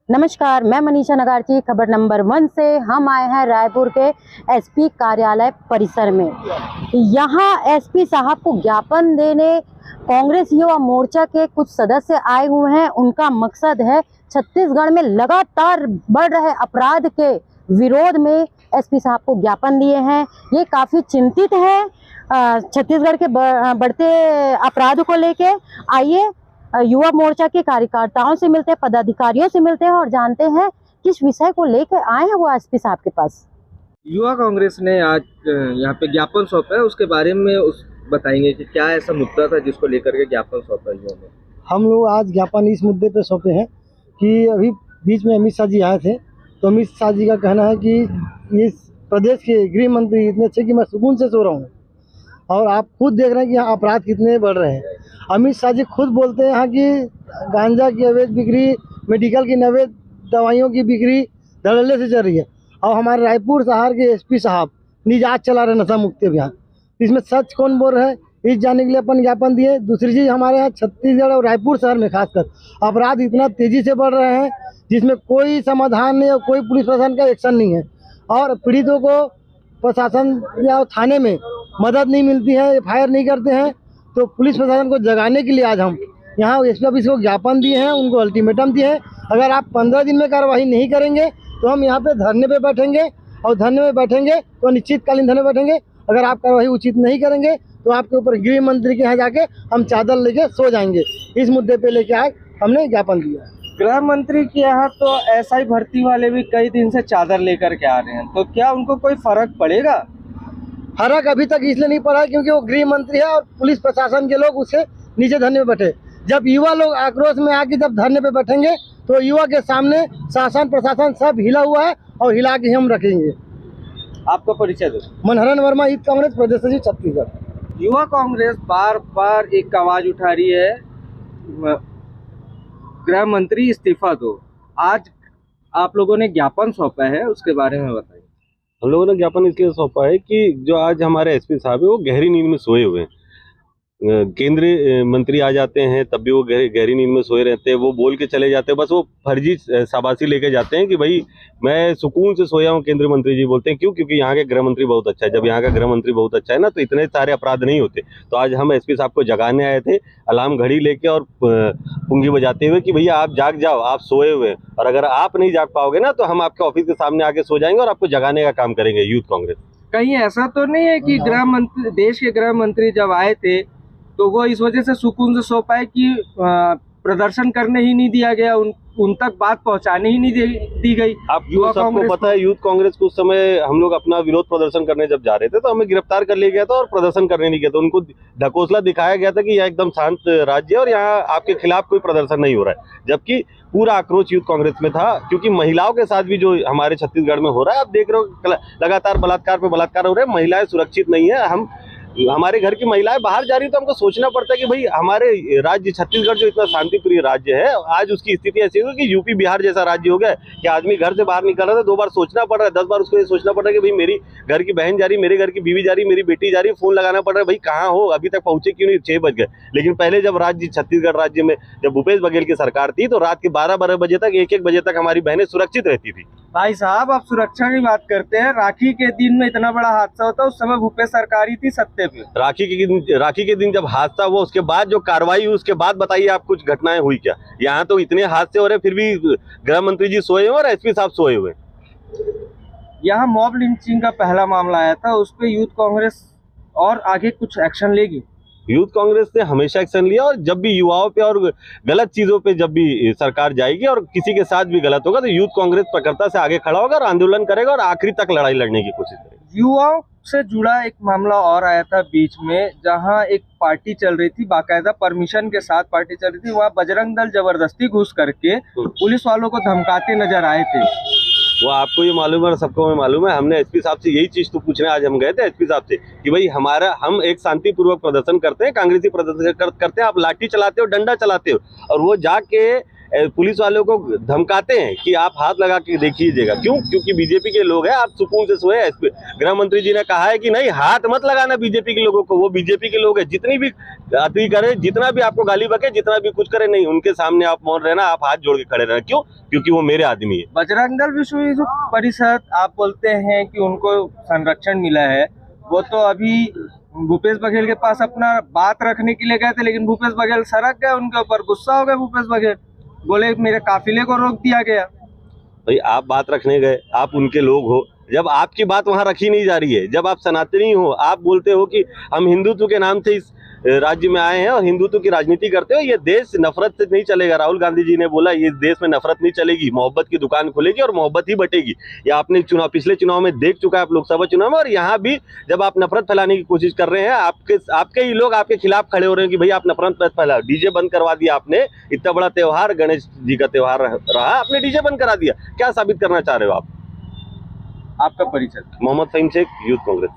नमस्कार, मैं मनीषा नगार्ची। खबर नंबर 1 से हम आए हैं रायपुर के एसपी कार्यालय परिसर में। यहाँ एसपी साहब को ज्ञापन देने कांग्रेस युवा मोर्चा के कुछ सदस्य आए हुए हैं। उनका मकसद है छत्तीसगढ़ में लगातार बढ़ रहे अपराध के विरोध में एसपी साहब को ज्ञापन दिए हैं। ये काफ़ी चिंतित है छत्तीसगढ़ के बढ़ते अपराध को लेके। आइए युवा मोर्चा के कार्यकर्ताओं से मिलते हैं, पदाधिकारियों से मिलते हैं और जानते हैं किस विषय को लेकर आए हैं वो एसपी साहब के पास। युवा कांग्रेस ने आज यहाँ पे ज्ञापन सौंपा है, उसके बारे में बताएंगे कि क्या ऐसा मुद्दा था जिसको लेकर के ज्ञापन सौंपा युवा ने। हम लोग आज ज्ञापन इस मुद्दे पे सौंपे हैं कि अभी बीच में अमित शाह जी आए थे, तो अमित शाह जी का कहना है कि इस प्रदेश के गृह मंत्री इतने अच्छे कि मैं सुकून से सो रहा हूँ, और आप खुद देख रहे हैं कि यहाँ अपराध कितने बढ़ रहे हैं। अमित शाह जी खुद बोलते हैं यहाँ कि गांजा की अवैध बिक्री, मेडिकल की अवैध दवाइयों की बिक्री धड़ल्ले से चल रही है, और हमारे रायपुर शहर के एसपी साहब निजात चला रहे नशा मुक्ति अभियान। इसमें सच कौन बोल रहा है, इस जानने के लिए अपन ज्ञापन दिए। दूसरी चीज़, हमारे यहाँ छत्तीसगढ़ और रायपुर शहर में खासकर अपराध इतना तेज़ी से बढ़ रहे हैं जिसमें कोई समाधान नहीं और कोई पुलिस प्रशासन का एक्शन नहीं है, और पीड़ितों को प्रशासन या थाने में मदद नहीं मिलती है, FIR नहीं करते हैं। तो पुलिस प्रशासन को जगाने के लिए आज हम यहाँ एसपी ऑफिस को ज्ञापन दिए हैं, उनको अल्टीमेटम दिए हैं। अगर आप 15 दिन में कार्रवाई नहीं करेंगे तो हम यहाँ पे धरने पे बैठेंगे, और धरने में बैठेंगे तो निश्चितकालीन धरने बैठेंगे। अगर आप कार्रवाई उचित नहीं करेंगे तो आपके ऊपर गृह मंत्री के यहाँ जाके हम चादर लेके सो जाएंगे। इस मुद्दे पे लेके आज हमने ज्ञापन दिया है। गृह मंत्री के यहाँ तो SI भर्ती वाले भी कई दिन से चादर लेकर के आ रहे हैं, तो क्या उनको कोई फर्क पड़ेगा? फर्क अभी तक इसलिए नहीं पड़ा है क्योंकि वो गृह मंत्री है और पुलिस प्रशासन के लोग उससे नीचे धरने में बैठे। जब युवा लोग आक्रोश में आके जब धरने पे बैठेंगे तो युवा के सामने शासन प्रशासन सब हिला हुआ है और हिला के हम रखेंगे। आपका परिचय दो। मनहरन वर्मा, यूथ कांग्रेस प्रदेश सचिव छत्तीसगढ़। युवा कांग्रेस बार बार एक आवाज उठा रही है, गृह मंत्री इस्तीफा दो। आज आप लोगों ने ज्ञापन सौंपा है, उसके बारे में बताइए। हम लोगों ने ज्ञापन इसलिए सौंपा है कि जो आज हमारे एसपी साहब है वो गहरी नींद में सोए हुए हैं। केंद्रीय मंत्री आ जाते हैं तब भी वो गहरी नींद में सोए रहते हैं। वो बोल के चले जाते हैं, बस वो फर्जी शाबाशी लेके जाते हैं कि भाई मैं सुकून से सोया हूँ। केंद्रीय मंत्री जी बोलते हैं क्यों? क्योंकि यहाँ के गृह मंत्री बहुत अच्छा है। जब यहाँ का गृह मंत्री बहुत अच्छा है ना, तो इतने सारे अपराध नहीं होते। तो आज हम एसपी साहब को जगाने आए थे अलार्म घड़ी लेके और पुंगी बजाते हुए कि भैया आप जाग जाओ, आप सोए हुए हैं, और अगर आप नहीं जाग पाओगे ना तो हम आपके ऑफिस के सामने आके सो जाएंगे और आपको जगाने का काम करेंगे यूथ कांग्रेस। कहीं ऐसा तो नहीं है कि गृह मंत्री, देश के गृह मंत्री जब आए थे तो वो इस वजह से सुकून से सो पाए कि प्रदर्शन करने ही नहीं दिया गया, उन तक बात पहुंचाने ही नहीं दी गई। आप युवा सबको पता है, यूथ कांग्रेस को उस समय हम लोग अपना विरोध प्रदर्शन करने जब जा रहे थे तो हमें गिरफ्तार कर लिया गया था और प्रदर्शन करने नहीं गया था। उनको ढकोसला दिखाया गया था कि यह एकदम शांत राज्य है और यहाँ आपके खिलाफ कोई प्रदर्शन नहीं हो रहा है, जबकि पूरा आक्रोश यूथ कांग्रेस में था। क्योंकि महिलाओं के साथ भी जो हमारे छत्तीसगढ़ में हो रहा है, आप देख रहे हो लगातार बलात्कार पे बलात्कार हो रहे हैं। महिलाएं सुरक्षित नहीं है। हमारे घर की महिलाएं बाहर जा रही तो हमको सोचना पड़ता है कि भाई हमारे राज्य छत्तीसगढ़ जो इतना शांतिप्रिय राज्य है, आज उसकी स्थिति ऐसी हो कि यूपी बिहार जैसा राज्य हो गया कि आदमी घर से बाहर निकल रहा था 2 बार सोचना पड़ रहा है, 10 बार उसको ये सोचना पड़ रहा है कि भाई मेरी घर की बहन जा रही, मेरे घर की बीवी जा रही, मेरी बेटी जा रही, फोन लगाना पड़ रहा है, भाई कहाँ हो, अभी तक पहुंचे क्यों नहीं, 6 बज गए। लेकिन पहले जब राज्य छत्तीसगढ़ राज्य में जब भूपेश बघेल की सरकार थी तो रात के 12-12 बजे तक, 1-1 बजे तक हमारी बहनें सुरक्षित रहती थी। भाई साहब, आप सुरक्षा की बात करते हैं, राखी के दिन में इतना बड़ा हादसा होता, उस समय भूपेश सरकार ही थी सत्ते पे। राखी के दिन जब हादसा हुआ उसके बाद जो कार्रवाई हुई उसके बाद बताइए आप कुछ घटनाएं हुई क्या? यहाँ तो इतने हादसे हो रहे फिर भी गृह मंत्री जी सोए हुए और एसपी साहब सोए हुए। यहाँ मॉब लिंचिंग का पहला मामला आया था, उस पर यूथ कांग्रेस और आगे कुछ एक्शन लेगी? यूथ कांग्रेस ने हमेशा एक्शन लिया, और जब भी युवाओं पे और गलत चीजों पे जब भी सरकार जाएगी और किसी के साथ भी गलत होगा तो यूथ कांग्रेस प्रखरता से आगे खड़ा होगा और आंदोलन करेगा और आखिरी तक लड़ाई लड़ने की कोशिश करेगा। युवाओं से जुड़ा एक मामला और आया था बीच में, जहां एक पार्टी चल रही थी, बाकायदा परमिशन के साथ पार्टी चल रही थी, वहां बजरंग दल जबरदस्ती घुस करके पुलिस वालों को धमकाते नजर आए थे। वो आपको ये मालूम है और सबको मालूम है। हमने एसपी साहब से यही चीज तो पूछने आज हम गए थे एसपी साहब से कि भाई हम एक शांतिपूर्वक प्रदर्शन करते हैं, कांग्रेसी प्रदर्शन करते हैं, आप लाठी चलाते हो, डंडा चलाते हो, और वो जाके पुलिस वालों को धमकाते हैं कि आप हाथ लगा के देखिएगा। क्यों? क्योंकि बीजेपी के लोग हैं, आप सुकून से सोए। गृह मंत्री जी ने कहा है कि नहीं, हाथ मत लगाना बीजेपी के लोगों को, वो बीजेपी के लोग हैं। जितनी भी अति करे, जितना भी आपको गाली बके, जितना भी कुछ करे, नहीं, उनके सामने आप मौन रहना, आप हाथ जोड़ के खड़े रहना। क्यों? क्योंकि वो मेरे आदमी है। बजरंग दल विश्व हिंदू परिषद, आप बोलते हैं कि उनको संरक्षण मिला है, वो तो अभी भूपेश बघेल के पास अपना बात रखने के लिए गए थे, लेकिन भूपेश बघेल सड़क गए उनके ऊपर, गुस्सा हो गए भूपेश बघेल, बोले मेरे काफिले को रोक दिया गया। भाई, आप बात रखने गए, आप उनके लोग हो, जब आपकी बात वहां रखी नहीं जा रही है, जब आप सनातनी हो, आप बोलते हो कि हम हिंदुत्व के नाम से इस राज्य में आए हैं और हिंदुत्व की राजनीति करते हो, ये देश नफरत से नहीं चलेगा। राहुल गांधी जी ने बोला ये देश में नफरत नहीं चलेगी, मोहब्बत की दुकान खुलेगी और मोहब्बत ही बटेगी। ये आपने पिछले चुनाव में देख चुका है, आप लोकसभा चुनाव में। और यहाँ भी जब आप नफरत फैलाने की कोशिश कर रहे हैं, आपके ही लोग आपके खिलाफ खड़े हो रहे हैं कि भाई आप नफरत मत फैलाओ। डीजे बंद करवा दिया आपने, इतना बड़ा त्योहार, गणेश जी का त्योहार रहा, आपने डीजे बंद करा दिया। क्या साबित करना चाह रहे हो आप? आपका परिचय? मोहम्मद फहीम शेख, यूथ कांग्रेस।